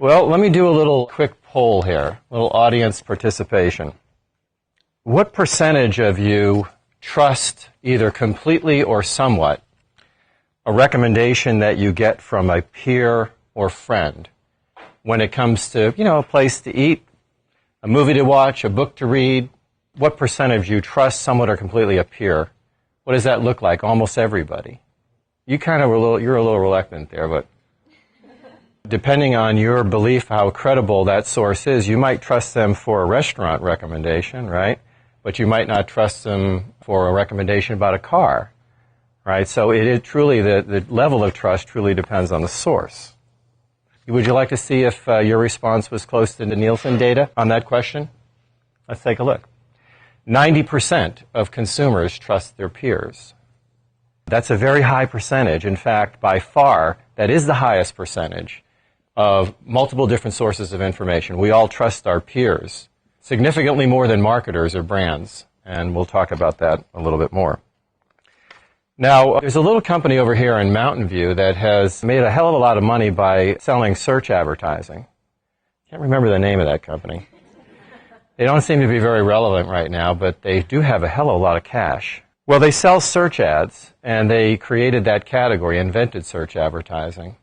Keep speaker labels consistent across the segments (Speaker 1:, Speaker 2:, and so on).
Speaker 1: Well, let me do a little quick poll here, a little audience participation. What percentage of you trust either completely or somewhat a recommendation that you get from a peer or friend when it comes to, a place to eat, a movie to watch, a book to read? What percentage you trust somewhat or completely a peer? What does that look like? Almost everybody. You're a little reluctant there, but depending on your belief how credible that source is, you might trust them for a restaurant recommendation, right? But you might not trust them for a recommendation about a car, right? So it truly, the level of trust truly depends on the source. Would you like to see if your response was close to the Nielsen data on that question? Let's take a look. 90% of consumers trust their peers. That's a very high percentage. In fact, by far, that is the highest percentage of multiple different sources of information. We all trust our peers, significantly more than marketers or brands, and we'll talk about that a little bit more. Now, there's a little company over here in Mountain View that has made a hell of a lot of money by selling search advertising. Can't remember the name of that company. They don't seem to be very relevant right now, but they do have a hell of a lot of cash. Well, they sell search ads, and they created that category, invented search advertising.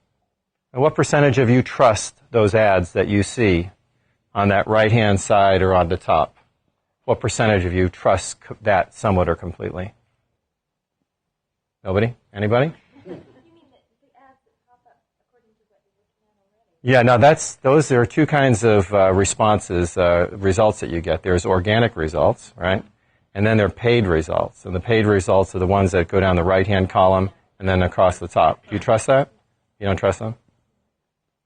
Speaker 1: And what percentage of you trust those ads that you see on that right-hand side or on the top? What percentage of you trust that somewhat or completely? Nobody? Anybody?
Speaker 2: You mean the ads that pop up according to what you're looking at already?
Speaker 1: Yeah, those are two kinds of results that you get. There's organic results, right? And then there are paid results. And the paid results are the ones that go down the right-hand column and then across the top. Do you trust that? You don't trust them?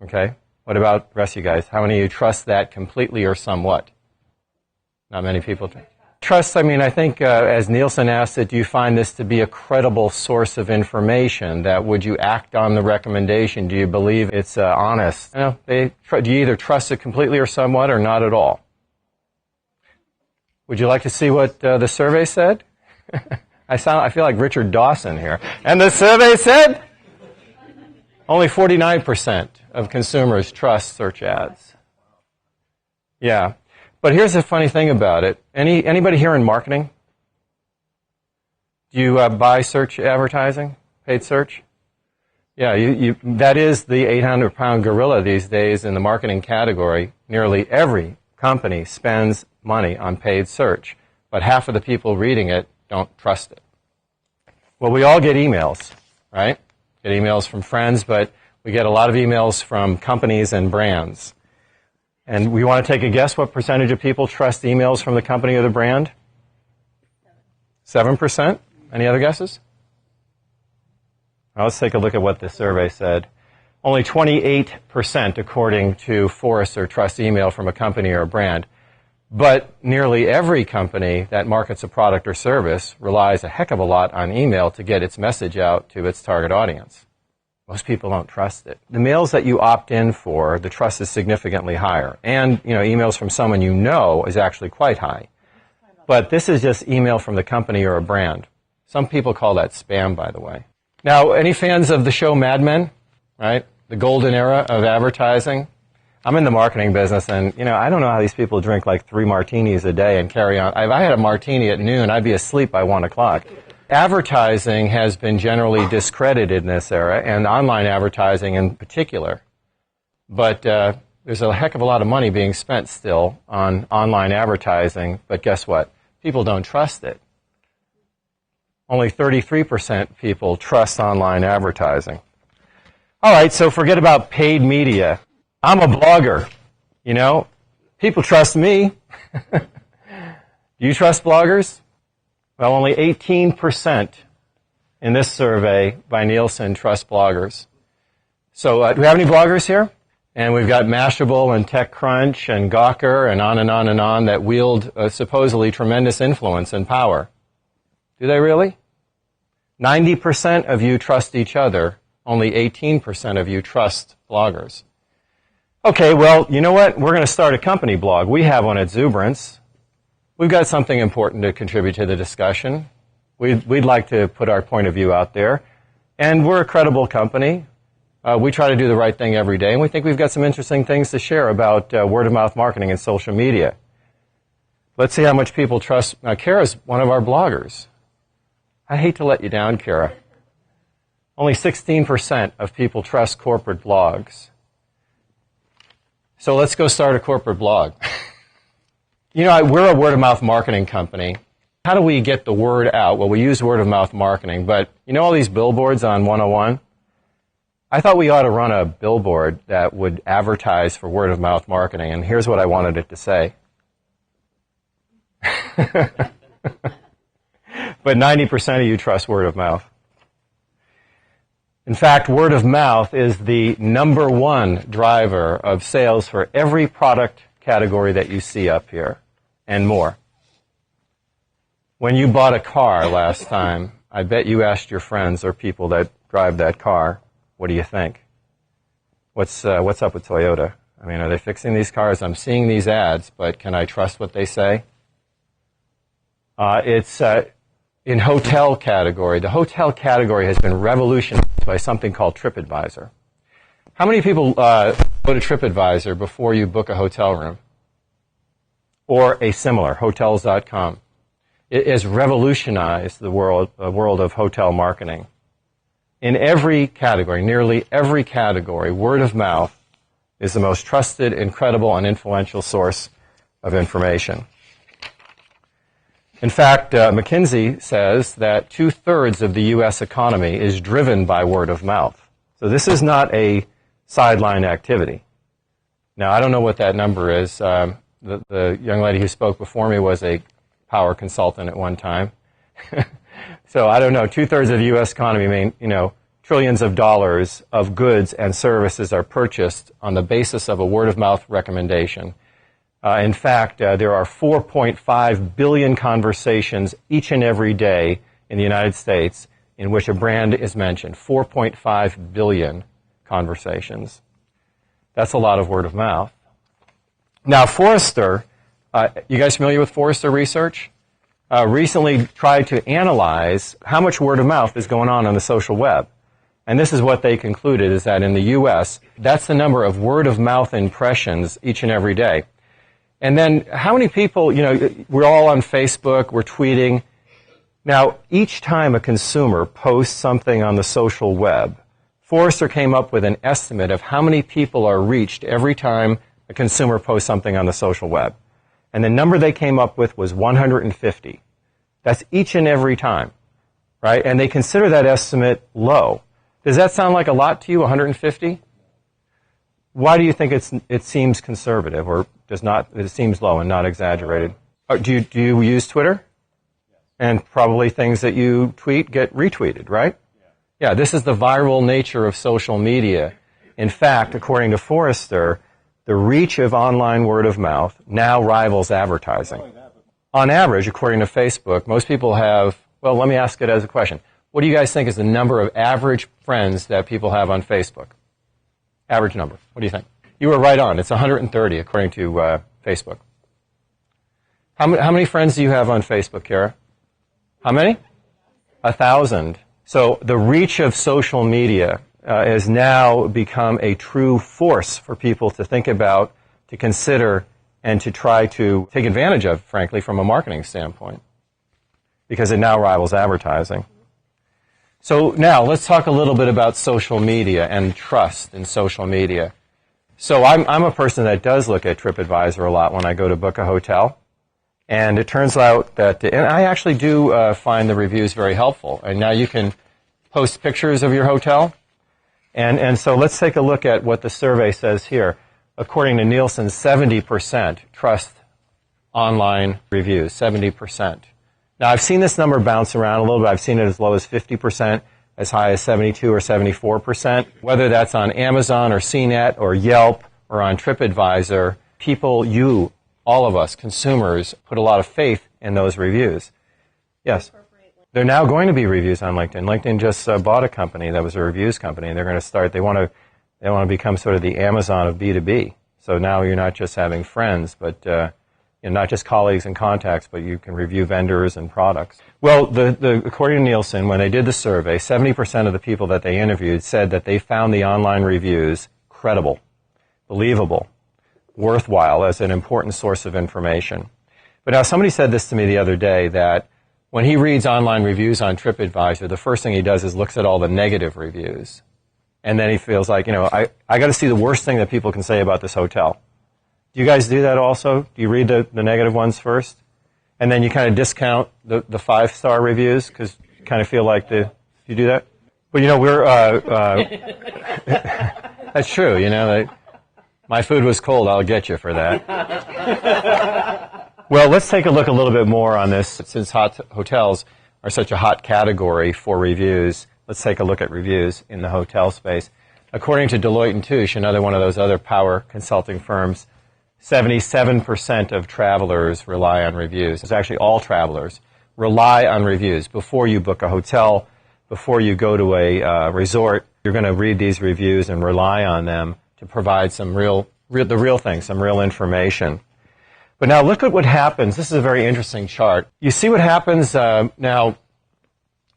Speaker 1: Okay. What about the rest of you guys? How many of you trust that completely or somewhat? Not many people do. Trust, I think, as Nielsen asked it, do you find this to be a credible source of information? That would you act on the recommendation? Do you believe it's honest? Do you either trust it completely or somewhat or not at all? Would you like to see what the survey said? I feel like Richard Dawson here. And the survey said only 49% of consumers trust search ads. Yeah. But here's the funny thing about it. Anybody here in marketing? Do you buy search advertising, paid search? Yeah, that is the 800-pound gorilla these days in the marketing category. Nearly every company spends money on paid search, but half of the people reading it don't trust it. Well, we all get emails, right? Get emails from friends, but we get a lot of emails from companies and brands. And we want to take a guess what percentage of people trust emails from the company or the brand? 7%? Any other guesses? Well, let's take a look at what the survey said. Only 28%, according to Forrester, trust email from a company or a brand. But nearly every company that markets a product or service relies a heck of a lot on email to get its message out to its target audience. Most people don't trust it. The mails that you opt in for, the trust is significantly higher. And, emails from someone you know is actually quite high. But this is just email from the company or a brand. Some people call that spam, by the way. Now, any fans of the show Mad Men? Right? The golden era of advertising. I'm in the marketing business, and, I don't know how these people drink like 3 martinis a day and carry on. If I had a martini at noon, I'd be asleep by 1 o'clock. Advertising has been generally discredited in this era, and online advertising in particular. But there's a heck of a lot of money being spent still on online advertising, but guess what? People don't trust it. Only 33% people trust online advertising. All right, so forget about paid media. I'm a blogger, People trust me. Do you trust bloggers? Well, only 18% in this survey by Nielsen trust bloggers. So do we have any bloggers here? And we've got Mashable and TechCrunch and Gawker and on and on and on that wield supposedly tremendous influence and power. Do they really? 90% of you trust each other. Only 18% of you trust bloggers. Okay, well, you know what? We're going to start a company blog. We have one at Zuberance. We've got something important to contribute to the discussion. We'd like to put our point of view out there. And we're a credible company. We try to do the right thing every day, and we think we've got some interesting things to share about word-of-mouth marketing and social media. Let's see how much people trust. Now, Kara's one of our bloggers. I hate to let you down, Kara. Only 16% of people trust corporate blogs. So let's go start a corporate blog. You know, we're a word-of-mouth marketing company. How do we get the word out? Well, we use word-of-mouth marketing, but you know all these billboards on 101? I thought we ought to run a billboard that would advertise for word-of-mouth marketing, and here's what I wanted it to say. But 90% of you trust word of mouth. In fact, word of mouth is the number one driver of sales for every product category that you see up here, and more. When you bought a car last time, I bet you asked your friends or people that drive that car, what do you think? What's up with Toyota? I mean, are they fixing these cars? I'm seeing these ads, but can I trust what they say? It's in hotel category. The hotel category has been revolutionized by something called TripAdvisor. How many people go to TripAdvisor before you book a hotel room? Or a similar, Hotels.com. It has revolutionized the world of hotel marketing. In every category, nearly every category, word of mouth is the most trusted, incredible, and influential source of information. In fact, McKinsey says that 2/3 of the U.S. economy is driven by word of mouth. So this is not a sideline activity. Now, I don't know what that number is. The young lady who spoke before me was a power consultant at one time. So I don't know. 2/3 of the U.S. economy mean, trillions of dollars of goods and services are purchased on the basis of a word-of-mouth recommendation. In fact, there are 4.5 billion conversations each and every day in the United States in which a brand is mentioned. 4.5 billion conversations. That's a lot of word of mouth. Now, Forrester, you guys familiar with Forrester research? Recently tried to analyze how much word of mouth is going on the social web. And this is what they concluded, is that in the U.S., that's the number of word of mouth impressions each and every day. And then how many people, we're all on Facebook, we're tweeting. Now, each time a consumer posts something on the social web, Forrester came up with an estimate of how many people are reached every time a consumer posts something on the social web. And the number they came up with was 150. That's each and every time, right? And they consider that estimate low. Does that sound like a lot to you, 150? Why do you think it seems conservative, or it seems low and not exaggerated? Do you use Twitter? And probably things that you tweet get retweeted, right? Yeah, this is the viral nature of social media. In fact, according to Forrester, the reach of online word of mouth now rivals advertising. On average, according to Facebook, most people have, well, let me ask it as a question. What do you guys think is the number of average friends that people have on Facebook? Average number. What do you think? You were right on. It's 130, according to Facebook. How many friends do you have on Facebook, Kara? How many? 1,000. So the reach of social media has now become a true force for people to think about, to consider, and to try to take advantage of, frankly, from a marketing standpoint, because it now rivals advertising. So now let's talk a little bit about social media and trust in social media. So I'm a person that does look at TripAdvisor a lot when I go to book a hotel. And it turns out that, and I actually do find the reviews very helpful. And now you can post pictures of your hotel. And so let's take a look at what the survey says here. According to Nielsen, 70% trust online reviews, 70%. Now, I've seen this number bounce around a little bit. I've seen it as low as 50%, as high as 72 or 74%. Whether that's on Amazon or CNET or Yelp or on TripAdvisor, people, all of us, consumers, put a lot of faith in those reviews. Yes? They're now going to be reviews on LinkedIn. LinkedIn just bought a company that was a reviews company, and they're going to start, they want to become sort of the Amazon of B2B. So now you're not just having friends, but not just colleagues and contacts, but you can review vendors and products. Well, according to Nielsen, when they did the survey, 70% of the people that they interviewed said that they found the online reviews credible, believable, worthwhile as an important source of information. But now somebody said this to me the other day, that when he reads online reviews on TripAdvisor, the first thing he does is looks at all the negative reviews. And then he feels like, I got to see the worst thing that people can say about this hotel. Do you guys do that also? Do you read the negative ones first? And then you kind of discount the 5-star reviews because you kind of feel like do you do that? Well, we're, that's true, my food was cold, I'll get you for that. Well, let's take a look a little bit more on this. Since hotels are such a hot category for reviews, let's take a look at reviews in the hotel space. According to Deloitte & Touche, another one of those other power consulting firms, 77% of travelers rely on reviews. It's actually all travelers rely on reviews. Before you book a hotel, before you go to a resort, you're going to read these reviews and rely on them to provide some real information. But now look at what happens. This is a very interesting chart. You see what happens now.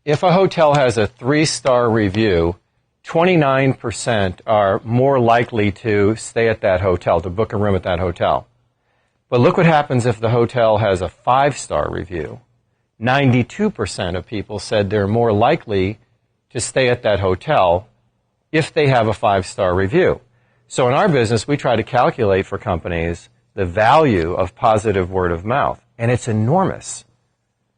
Speaker 1: If a hotel has a 3-star review, 29% are more likely to stay at that hotel, to book a room at that hotel. But look what happens if the hotel has a 5-star review. 92% of people said they're more likely to stay at that hotel if they have a 5-star review. So in our business, we try to calculate for companies the value of positive word of mouth, and it's enormous.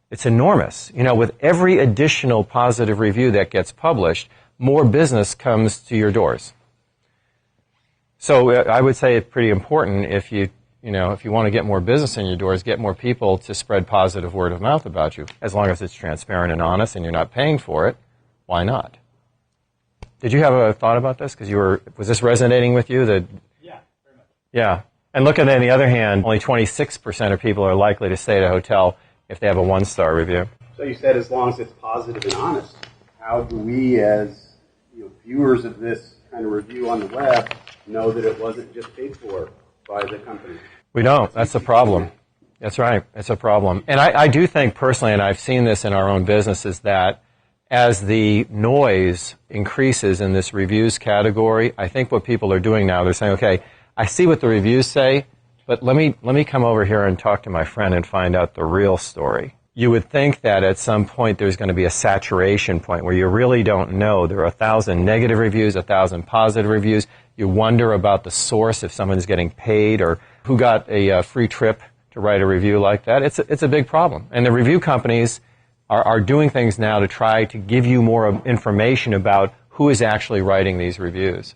Speaker 1: It's enormous. With every additional positive review that gets published, more business comes to your doors. So I would say it's pretty important if you want to get more business in your doors, get more people to spread positive word of mouth about you. As long as it's transparent and honest and you're not paying for it, why not? Did you have a thought about this? Was this resonating with you?
Speaker 3: Yeah, very much.
Speaker 1: Yeah. And look at, on the other hand, only 26% of people are likely to stay at a hotel if they have a 1-star review.
Speaker 4: So you said as long as it's positive and honest. How do we, as viewers of this kind of review on the web, know that it wasn't just paid for by the company?
Speaker 1: We don't. That's the problem. That's right. It's a problem. And I do think personally, and I've seen this in our own business, is that as the noise increases in this reviews category, I think what people are doing now, they're saying, okay, I see what the reviews say, but let me come over here and talk to my friend and find out the real story. You would think that at some point there's going to be a saturation point where you really don't know. There are 1,000 negative reviews, 1,000 positive reviews. You wonder about the source, if someone's getting paid or who got a free trip to write a review like that. It's a big problem. And the review companies are doing things now to try to give you more information about who is actually writing these reviews.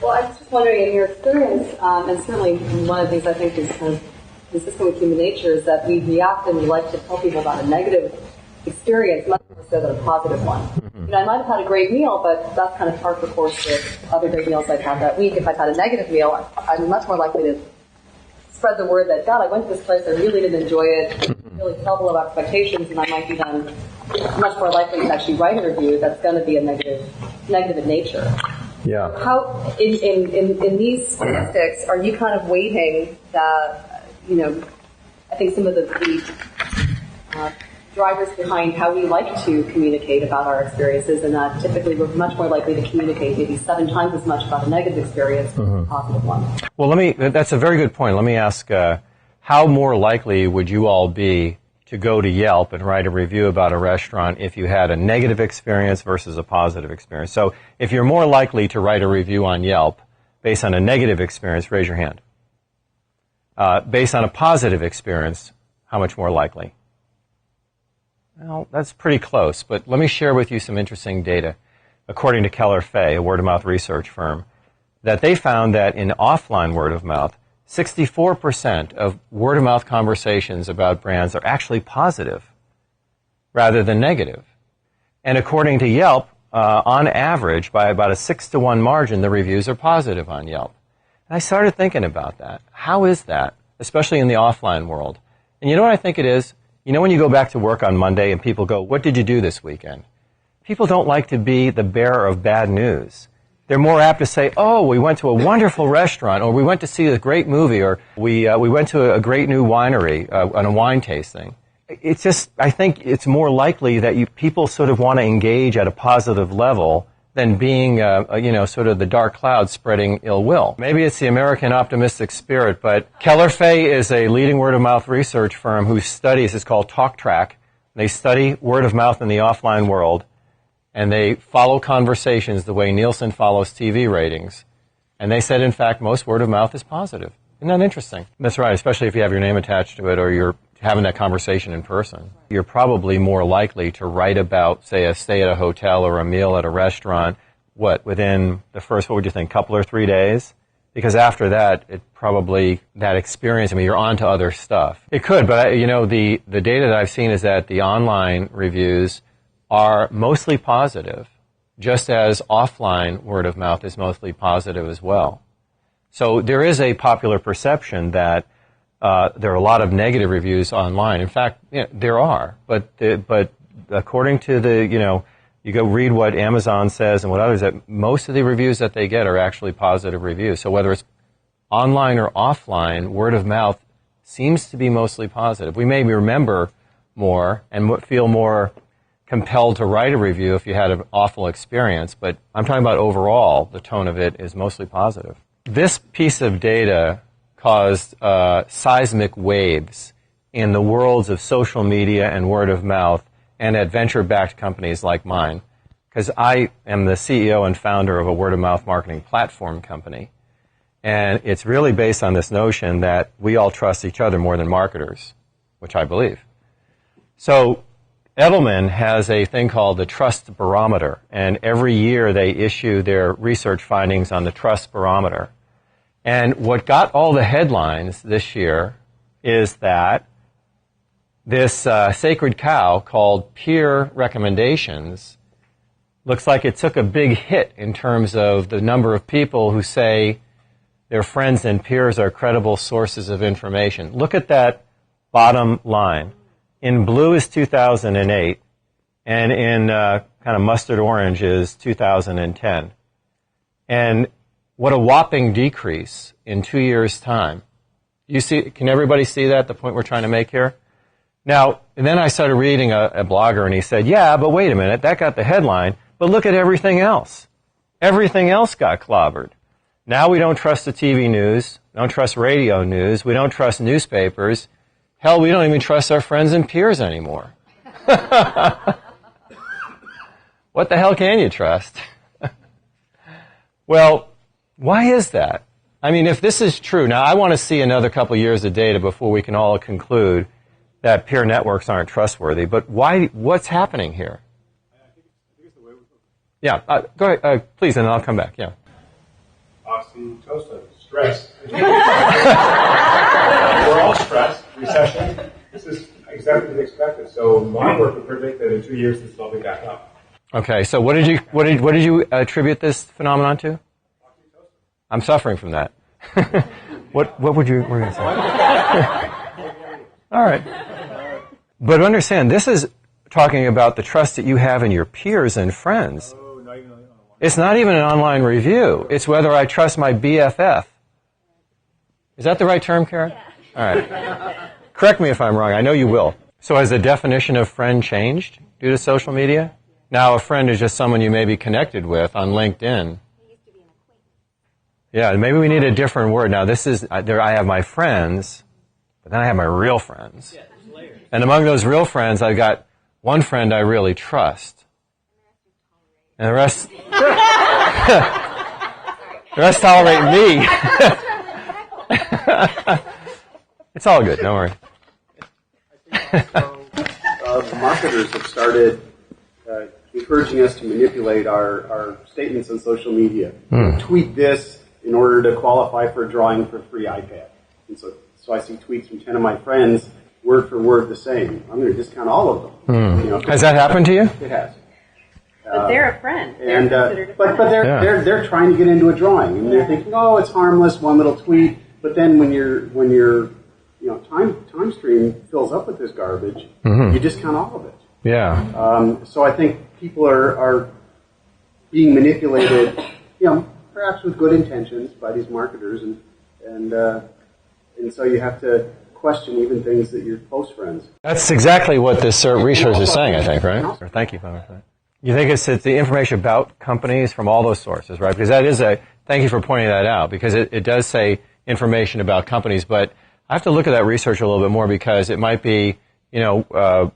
Speaker 5: Well, I was just wondering, in your experience, and certainly one of the things I think is kind of consistent with human nature, is that we react and we like to tell people about a negative experience much more so than a positive one.
Speaker 1: Mm-hmm.
Speaker 5: I might have had a great meal, but that's kind of par for course with other great meals I've had that week. If I've had a negative meal, I'm much more likely to spread the word that, God, I went to this place, I really didn't enjoy it, really fell below expectations, and I might be then much more likely to actually write a review that's going to be a negative in nature.
Speaker 1: Yeah.
Speaker 5: How, in these statistics, are you kind of weighting that, I think some of the drivers behind how we like to communicate about our experiences, and that typically we're much more likely to communicate maybe 7 times as much about a negative experience than a positive one?
Speaker 1: Well, that's a very good point. Let me ask, how more likely would you all be to go to Yelp and write a review about a restaurant if you had a negative experience versus a positive experience? So if you're more likely to write a review on Yelp based on a negative experience, raise your hand. Based on a positive experience, how much more likely? Well, that's pretty close, but let me share with you some interesting data. According to Keller Fay, a word-of-mouth research firm, that they found that in offline word-of-mouth, 64% of word-of-mouth conversations about brands are actually positive rather than negative. And according to Yelp, on average, by about a 6-to-1 margin, the reviews are positive on Yelp. And I started thinking about that. How is that, especially in the offline world? And you know what I think it is? When you go back to work on Monday and people go, what did you do this weekend? People don't like to be the bearer of bad news. they're more apt to say, oh, we went to a wonderful restaurant, or we went to see a great movie, or we went to a great new winery on a wine tasting. It's just, I think it's more likely that people sort of want to engage at a positive level than being, sort of the dark cloud spreading ill will. Maybe it's the American optimistic spirit, but Keller Fay is a leading word-of-mouth research firm whose studies is called TalkTrack. They study word of mouth in the offline world, and they follow conversations the way Nielsen follows TV ratings. And they said, in fact, most word of mouth is positive. Isn't that interesting? That's right, especially if you have your name attached to it or you're having that conversation in person. You're probably more likely to write about, say, a stay at a hotel or a meal at a restaurant, within the first, what would you think, couple or 3 days? Because after that, that experience, you're on to other stuff. It could, but the data that I've seen is that the online reviews are mostly positive, just as offline word of mouth is mostly positive as well. So there is a popular perception that there are a lot of negative reviews online. In fact, there are, but according to you go read what Amazon says and what others, that most of the reviews that they get are actually positive reviews. So whether it's online or offline, word of mouth seems to be mostly positive. We may remember more and feel more compelled to write a review if you had an awful experience, but I'm talking about overall, the tone of it is mostly positive. This piece of data caused seismic waves in the worlds of social media and word of mouth and at venture-backed companies like mine, because I am the CEO and founder of a word-of-mouth marketing platform company, and it's really based on this notion that we all trust each other more than marketers, which I believe. So Edelman has a thing called the Trust Barometer, and every year they issue their research findings on the Trust Barometer. And what got all the headlines this year is that this sacred cow called peer recommendations looks like it took a big hit in terms of the number of people who say their friends and peers are credible sources of information. Look at that bottom line. In blue is 2008, and in kind of mustard orange is 2010. And what a whopping decrease in 2 years' time. Can everybody see that, the point we're trying to make here? Now, and then I started reading a blogger, and he said, yeah, but wait a minute, that got the headline, but look at everything else. Everything else got clobbered. Now we don't trust the TV news, don't trust radio news, we don't trust newspapers. Hell, we don't even trust our friends and peers anymore. What the hell can you trust? Well, why is that? If this is true, now I want to see another couple of years of data before we can all conclude that peer networks aren't trustworthy, but what's happening here?
Speaker 3: I think it's the way we
Speaker 1: Yeah, go ahead, please, and I'll come back, yeah.
Speaker 3: Oxytocin, stress. We're all stressed, recession. This is exactly what we expected. So my work would predict that in 2 years this will be back up.
Speaker 1: Okay, so what did you attribute this phenomenon to?
Speaker 3: Oxytocin.
Speaker 1: I'm suffering from that. What were you going to say? All right. But understand, this is talking about the trust that you have in your peers and friends.
Speaker 3: Oh, not even online.
Speaker 1: It's not even an online review. It's whether I trust my BFF. Is that the right term, Karen?
Speaker 2: Yeah.
Speaker 1: All right. Correct me if I'm wrong. I know you will. So has the definition of friend changed due to social media? Now a friend is just someone you may be connected with on LinkedIn.
Speaker 2: It used to be an acquaintance.
Speaker 1: Yeah, maybe we need a different word. Now this is, I have my friends, but then I have my real friends. And among those real friends, I've got one friend I really trust. And the rest, the rest tolerate me. It's all good, don't worry.
Speaker 4: Marketers have started encouraging us to manipulate our statements on social media. Tweet this in order to qualify for a drawing for a free iPad. And so I see tweets from 10 of my friends, word for word the same. I'm going to discount all of them.
Speaker 1: Has that happened to you?
Speaker 4: It has.
Speaker 5: But they're a friend. They're
Speaker 4: And
Speaker 5: considered a
Speaker 4: but
Speaker 5: friend.
Speaker 4: they're trying to get into a drawing, and they're thinking, oh, it's harmless, one little tweet. But then when your time stream fills up with this garbage, you discount all of it.
Speaker 1: Yeah.
Speaker 4: So I think people are being manipulated perhaps with good intentions by these marketers, and so you have to question even things that your close friends.
Speaker 1: That's exactly what this research is saying, I think, right? Thank you, Father, for that. You think it's the information about companies from all those sources, right? Because that is thank you for pointing that out, because it does say information about companies, but I have to look at that research a little bit more because it might be, Alan,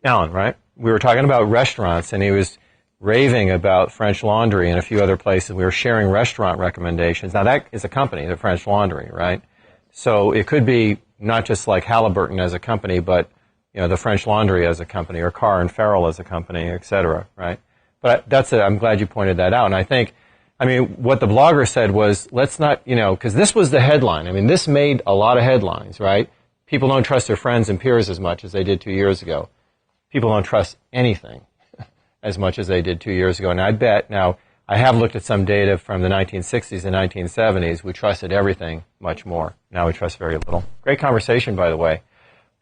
Speaker 1: right? We were talking about restaurants, and he was raving about French Laundry and a few other places. We were sharing restaurant recommendations. Now, that is a company, the French Laundry, right? So it could be not just like Halliburton as a company, but the French Laundry as a company, or Carr and Farrell as a company, et cetera, right? But I'm glad you pointed that out. And I think, what the blogger said was, let's not, because this was the headline. This made a lot of headlines, right? People don't trust their friends and peers as much as they did 2 years ago. People don't trust anything as much as they did 2 years ago. And I bet, now, I have looked at some data from the 1960s and 1970s. We trusted everything much more. Now we trust very little. Great conversation, by the way.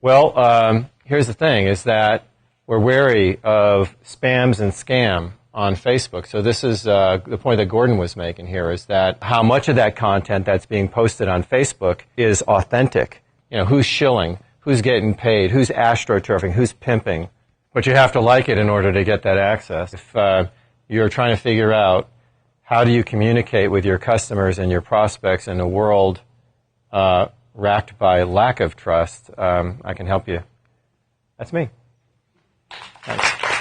Speaker 1: Well, here's the thing, is that we're wary of spams and scam on Facebook. So this is the point that Gordon was making here, is that how much of that content that's being posted on Facebook is authentic. Who's shilling, who's getting paid, who's astroturfing, who's pimping. But you have to like it in order to get that access. If you're trying to figure out how do you communicate with your customers and your prospects in a world racked by lack of trust, I can help you. That's me. Thanks.